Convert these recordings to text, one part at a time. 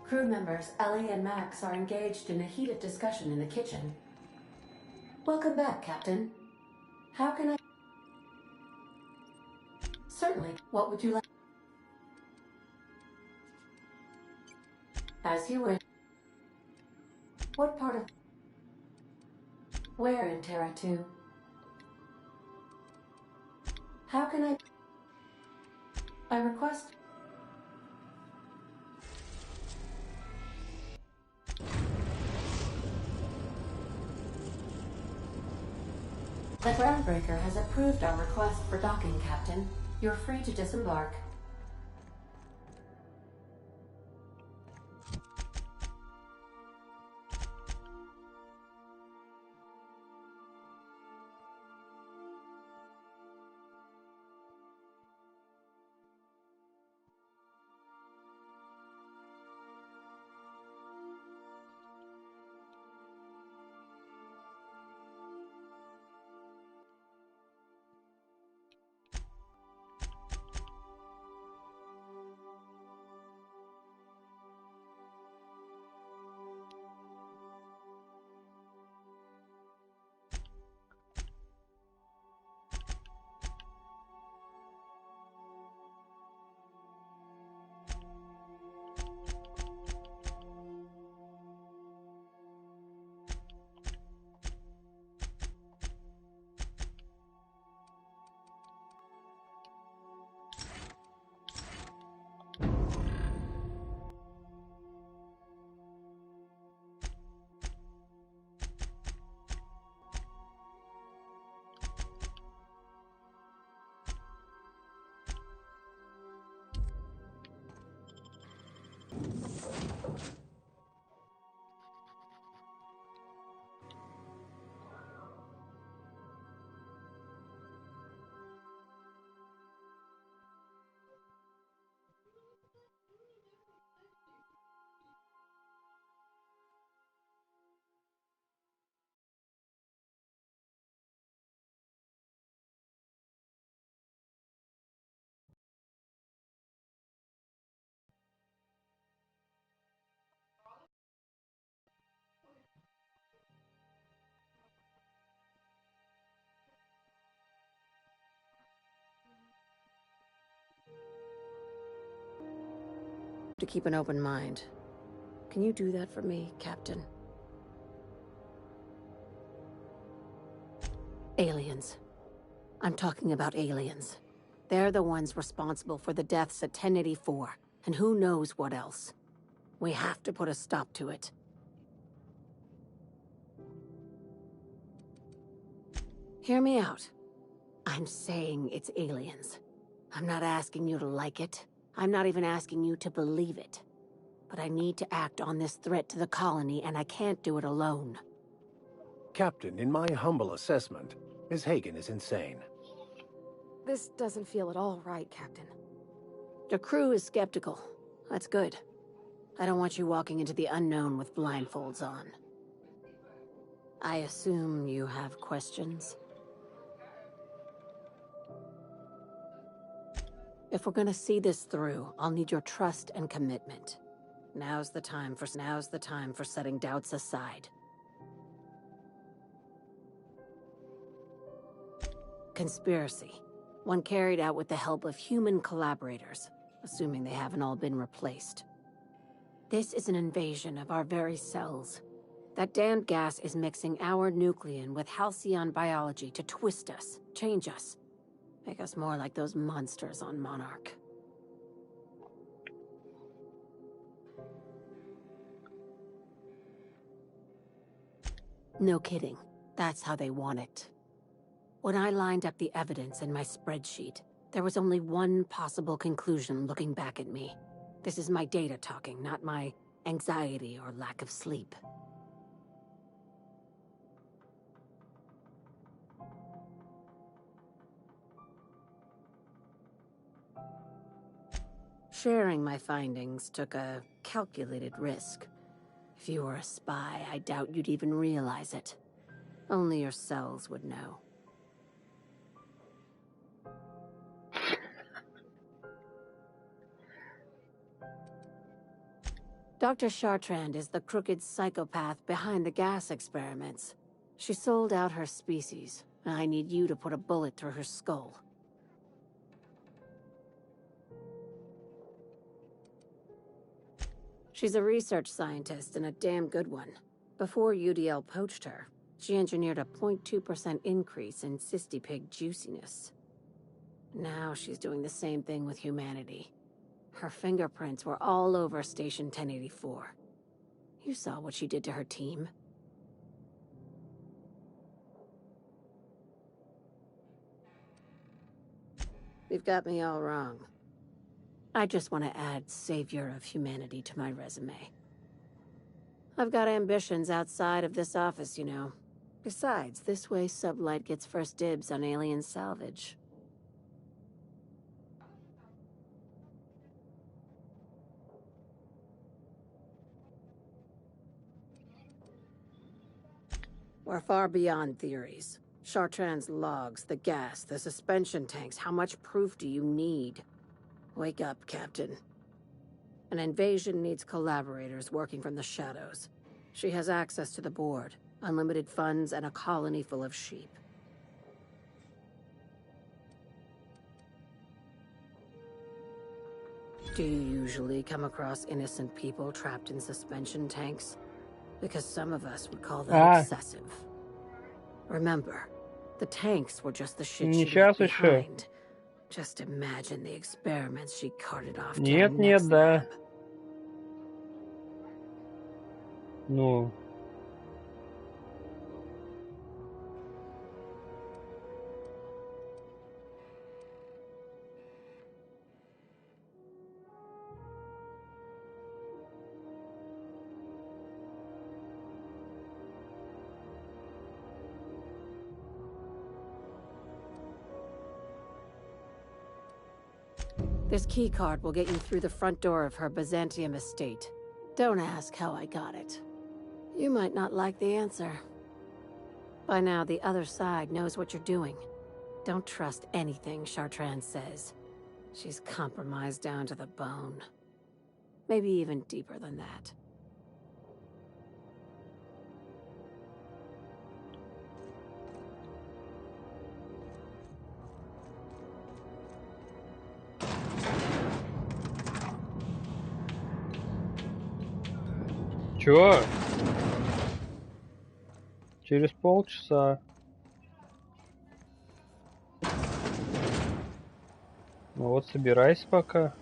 Crew members Ellie and Max are engaged in a heated discussion in the kitchen. Welcome back, Captain. How can I... Certainly. What would you like? As you wish. What part of... Where in Terra 2? How can I request... The groundbreaker has approved our request for docking, Captain. You're free to disembark. To keep an open mind. Can you do that for me, Captain? Aliens. I'm talking about aliens. They're the ones responsible for the deaths at 1084, and who knows what else. We have to put a stop to it. Hear me out. I'm saying it's aliens. I'm not asking you to like it. I'm not even asking you to believe it. But I need to act on this threat to the colony, and I can't do it alone. Captain, in my humble assessment, Ms. Hagen is insane. This doesn't feel at all right, Captain. The crew is skeptical. That's good. I don't want you walking into the unknown with blindfolds on. I assume you have questions? If we're gonna see this through, I'll need your trust and commitment. Now's the time for setting doubts aside. Conspiracy. One carried out with the help of human collaborators, assuming they haven't all been replaced. This is an invasion of our very cells. That damned gas is mixing our nucleon with halcyon biology to twist us, change us. Make us more like those monsters on Monarch. No kidding. That's how they want it. When I lined up the evidence in my spreadsheet, there was only one possible conclusion looking back at me. This is my data talking, not my anxiety or lack of sleep. Sharing my findings took a calculated risk. If you were a spy, I doubt you'd even realize it. Only your cells would know. Dr. Chartrand is the crooked psychopath behind the gas experiments. She sold out her species. I need you to put a bullet through her skull. She's a research scientist and a damn good one. Before UDL poached her, she engineered a 0.2% increase in cystipig juiciness. Now she's doing the same thing with humanity. Her fingerprints were all over Station 1084. You saw what she did to her team. You've got me all wrong. I just want to add Savior of Humanity to my resume. I've got ambitions outside of this office, you know. Besides, this way Sublight gets first dibs on alien salvage. We're far beyond theories. Chartrand's logs, the gas, the suspension tanks, how much proof do you need? Wake up, Captain. An invasion needs collaborators working from the shadows. She has access to the board, unlimited funds, and a colony full of sheep. Do you usually come across innocent people trapped in suspension tanks? Because some of us would call that excessive. Remember, the tanks were just the shit she left behind. Just imagine the experiments she carted off to her next lab. Ну. This keycard will get you through the front door of her Byzantium estate. Don't ask how I got it. You might not like the answer. By now, the other side knows what you're doing. Don't trust anything Chartrand says. She's compromised down to the bone. Maybe even deeper than that. Чё? Через полчаса. Ну вот, собирайся пока.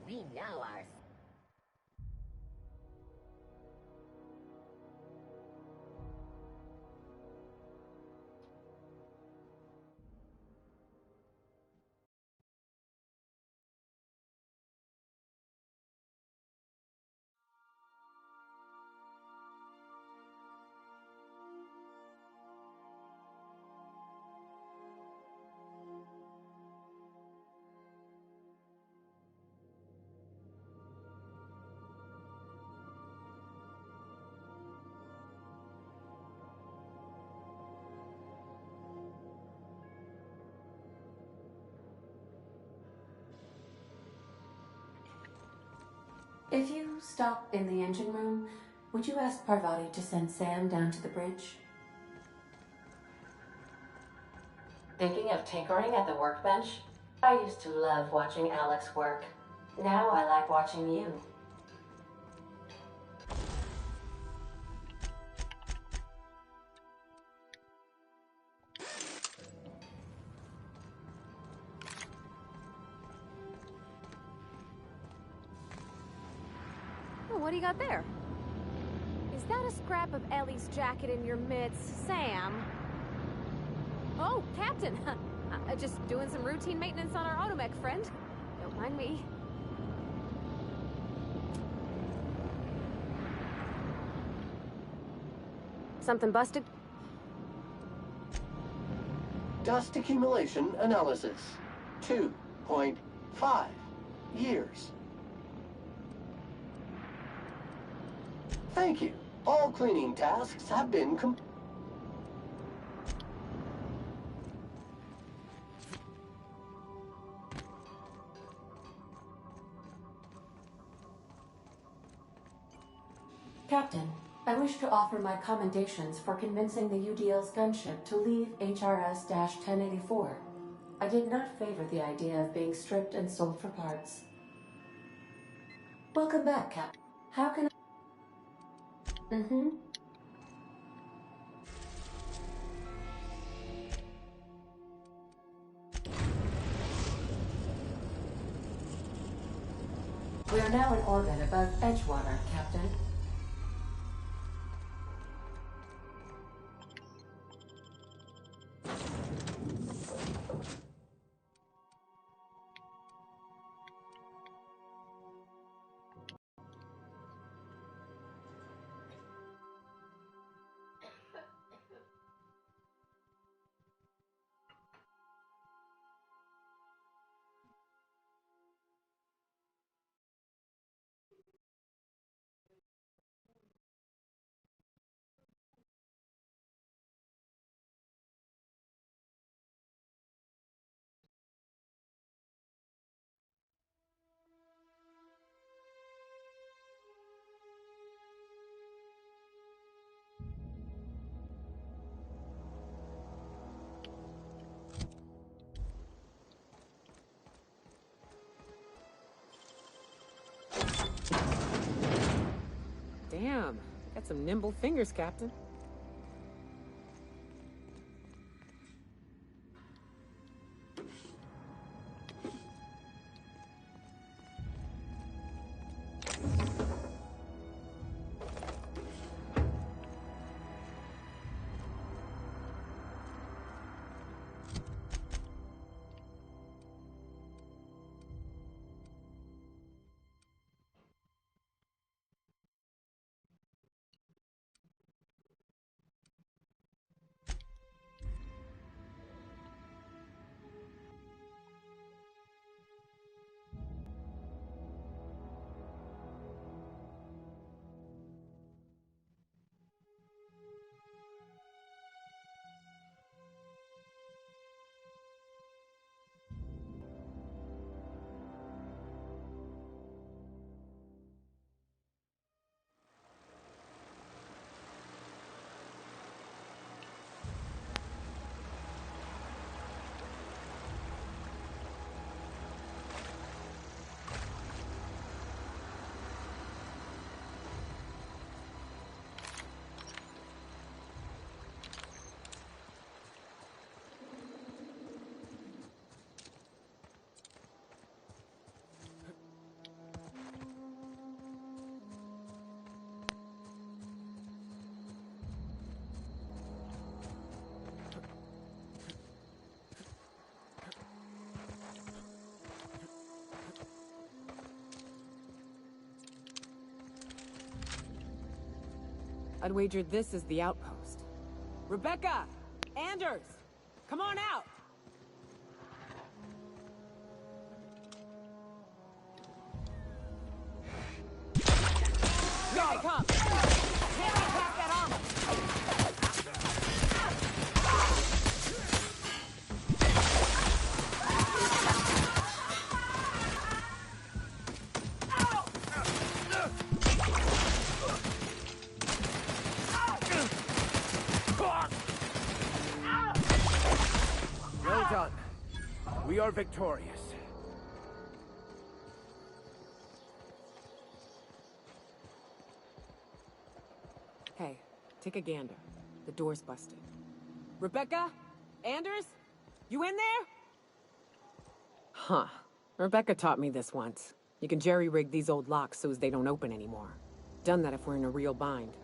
We know ours. If you stop in the engine room, would you ask Parvati to send Sam down to the bridge? Thinking of tinkering at the workbench? I used to love watching Alex work. Now I like watching you. What do you got there? Is that a scrap of Ellie's jacket in your midst, Sam? Oh, Captain! Just doing some routine maintenance on our automech friend. Mind me. Something busted? Dust accumulation analysis. 2.5 years. Thank you. All cleaning tasks have been Captain, I wish to offer my commendations for convincing the UDL's gunship to leave HRS-1084. I did not favor the idea of being stripped and sold for parts. Welcome back, Captain. How can I... We are now in orbit above Edgewater, Captain. Damn, got some nimble fingers, Captain. I'd wager this is the outpost. Rebecca! Anders! Come on out! Here they come! Can't attack that armor! Well done. We are victorious. Hey, take a gander. The door's busted. Rebecca? Anders? You in there? Huh. Rebecca taught me this once. You can jerry-rig these old locks so as they don't open anymore. Done that if we're in a real bind.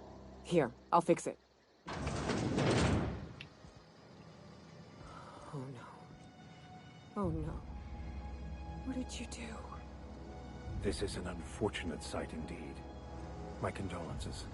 Here, I'll fix it. Oh no. Oh no. What did you do? This is an unfortunate sight indeed. My condolences.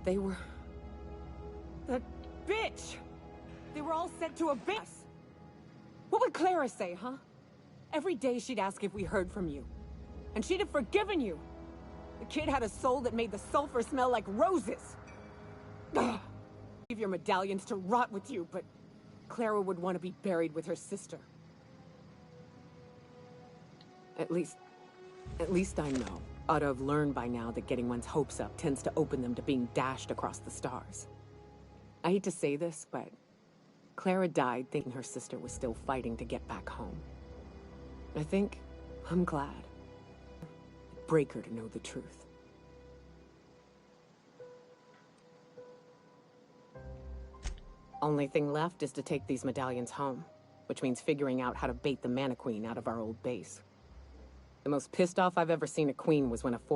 They were... That bitch! They were all sent to abyss! What would Clara say, huh? Every day she'd ask if we heard from you. And she'd have forgiven you. The kid had a soul that made the sulfur smell like roses. Ugh. Leave your medallions to rot with you, but Clara would want to be buried with her sister. At least I know. Ought to have learned by now that getting one's hopes up tends to open them to being dashed across the stars. I hate to say this, but Clara died thinking her sister was still fighting to get back home. I think I'm glad. It'd break her to know the truth. Only thing left is to take these medallions home, which means figuring out how to bait the Mana Queen out of our old base. The most pissed off I've ever seen a queen was when a foreign